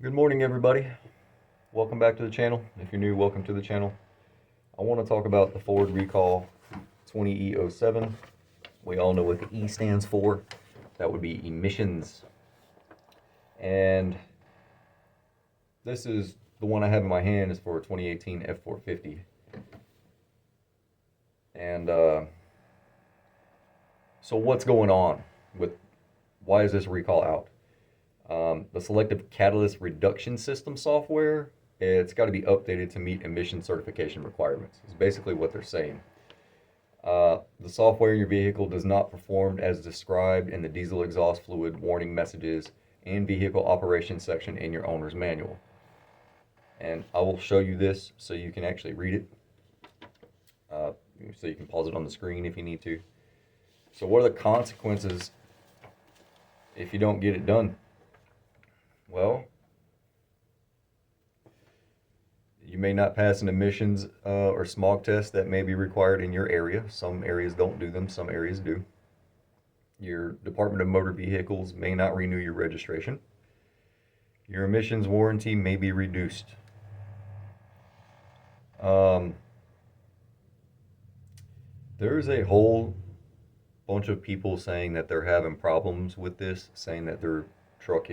Good morning, everybody. Welcome back to the channel. If you're new, welcome to the channel. I want to talk about the Ford Recall 20E07. We all know what the E stands for. That would be emissions. And this is the one I have in my hand is for a 2018 F450. And so what's going on with why is this recall out? The selective catalyst reduction system software, it's got to be updated to meet emission certification requirements. Is basically what they're saying. The software in your vehicle does not perform as described in the diesel exhaust fluid warning messages and vehicle operation section in your owner's manual. And I will show you this so you can actually read it. So you can pause it on the screen if you need to. So what are the consequences if you don't get it done? Well, you may not pass an emissions or smog test that may be required in your area. Some areas don't do them, some areas do. Your Department of Motor Vehicles may not renew your registration. Your emissions warranty may be reduced. There's a whole bunch of people saying that they're having problems with this, saying that their truck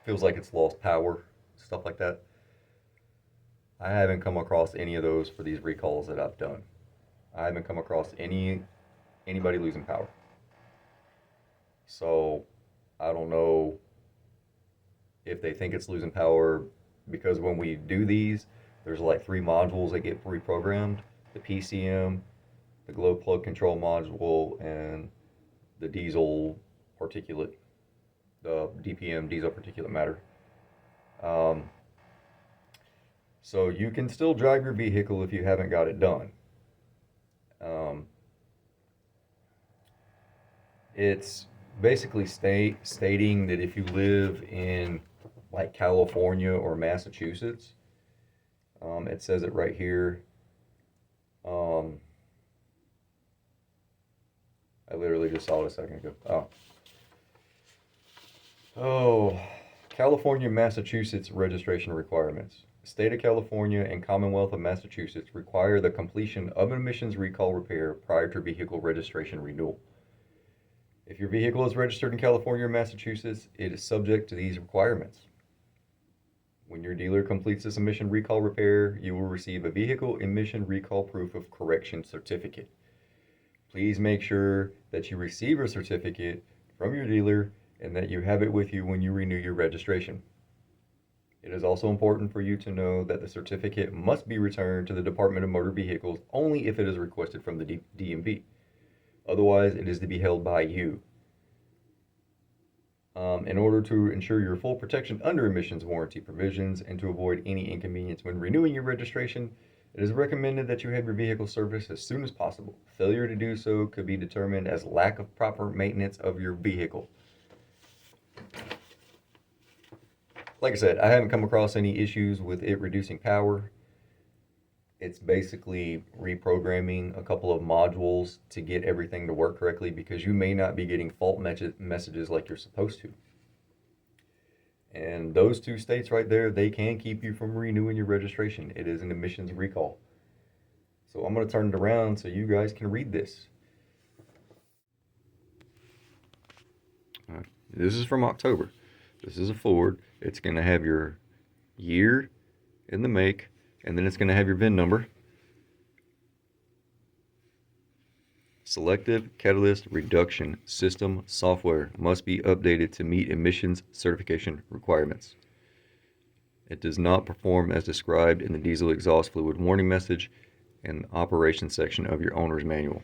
feels like it's lost power, stuff like that. I haven't come across any of those for these recalls that I've done. I haven't come across anybody losing power. So I don't know if they think it's losing power because when we do these, there's like 3 modules that get pre-programmed: the PCM, the glow plug control module, and the diesel particulate, the DPM, diesel particulate matter. So you can still drive your vehicle if you haven't got it done. It's basically stating that if you live in like California or Massachusetts, it says it right here. I literally just saw it a second ago. Oh, California, Massachusetts registration requirements. State of California and Commonwealth of Massachusetts require the completion of an emissions recall repair prior to vehicle registration renewal. If your vehicle is registered in California or Massachusetts, it is subject to these requirements. When your dealer completes this emission recall repair, you will receive a vehicle emission recall proof of correction certificate. Please make sure that you receive a certificate from your dealer and that you have it with you when you renew your registration. It is also important for you to know that the certificate must be returned to the Department of Motor Vehicles only if it is requested from the DMV. Otherwise, it is to be held by you. In order to ensure your full protection under emissions warranty provisions and to avoid any inconvenience when renewing your registration, it is recommended that you have your vehicle serviced as soon as possible. Failure to do so could be determined as lack of proper maintenance of your vehicle. Like I said, I haven't come across any issues with it reducing power. It's basically reprogramming a couple of modules to get everything to work correctly because you may not be getting fault messages like you're supposed to. And those 2 states right there, they can keep you from renewing your registration. It is an emissions recall. So I'm going to turn it around so you guys can read this. This is from October. This is a Ford. It's going to have your year and the make, and then it's going to have your VIN number. Selective catalyst reduction system software must be updated to meet emissions certification requirements. It does not perform as described in the diesel exhaust fluid warning message and the operation section of your owner's manual.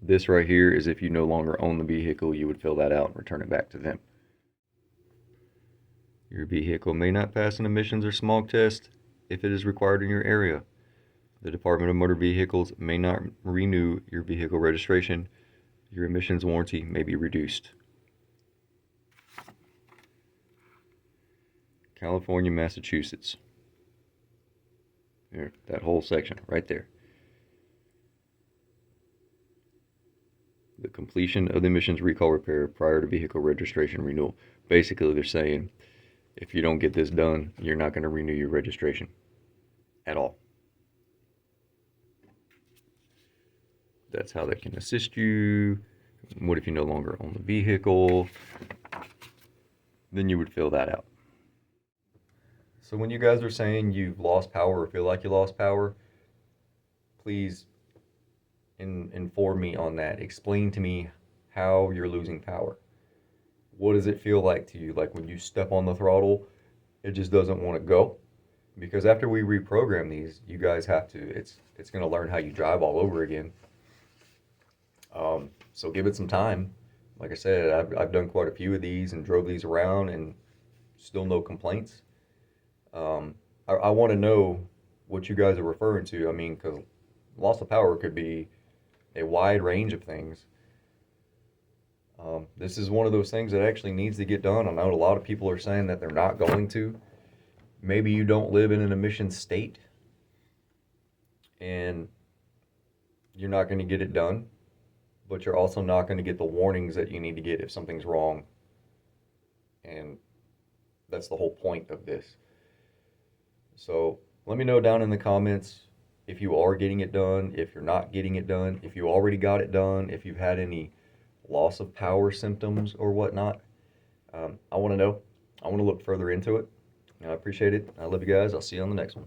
This right here is if you no longer own the vehicle, you would fill that out and return it back to them. Your vehicle may not pass an emissions or smog test if it is required in your area. The Department of Motor Vehicles may not renew your vehicle registration. Your emissions warranty may be reduced. California, Massachusetts. There, that whole section right there. the completion of the emissions recall repair prior to vehicle registration renewal. Basically, they're saying if you don't get this done, you're not going to renew your registration at all. That's how they can assist you. What if you no longer own the vehicle? Then you would fill that out. So when you guys are saying you've lost power or feel like you lost power, please inform me on that. Explain to me how you're losing power. What does it feel like to you? Like when you step on the throttle, it just doesn't want to go? Because after we reprogram these, you guys have to, it's going to learn how you drive all over again. So give it some time. Like I said, I've done quite a few of these and drove these around and still no complaints. I want to know what you guys are referring to. I mean, because loss of power could be a wide range of things. This is one of those things that actually needs to get done. I know a lot of people are saying that they're not going to. Maybe you don't live in an emission state and you're not going to get it done, but you're also not going to get the warnings that you need to get if something's wrong. And that's the whole point of this. So let me know down in the comments if you are getting it done, if you're not getting it done, if you already got it done, if you've had any loss of power symptoms or whatnot. I want to know. I want to look further into it. I appreciate it. I love you guys. I'll see you on the next one.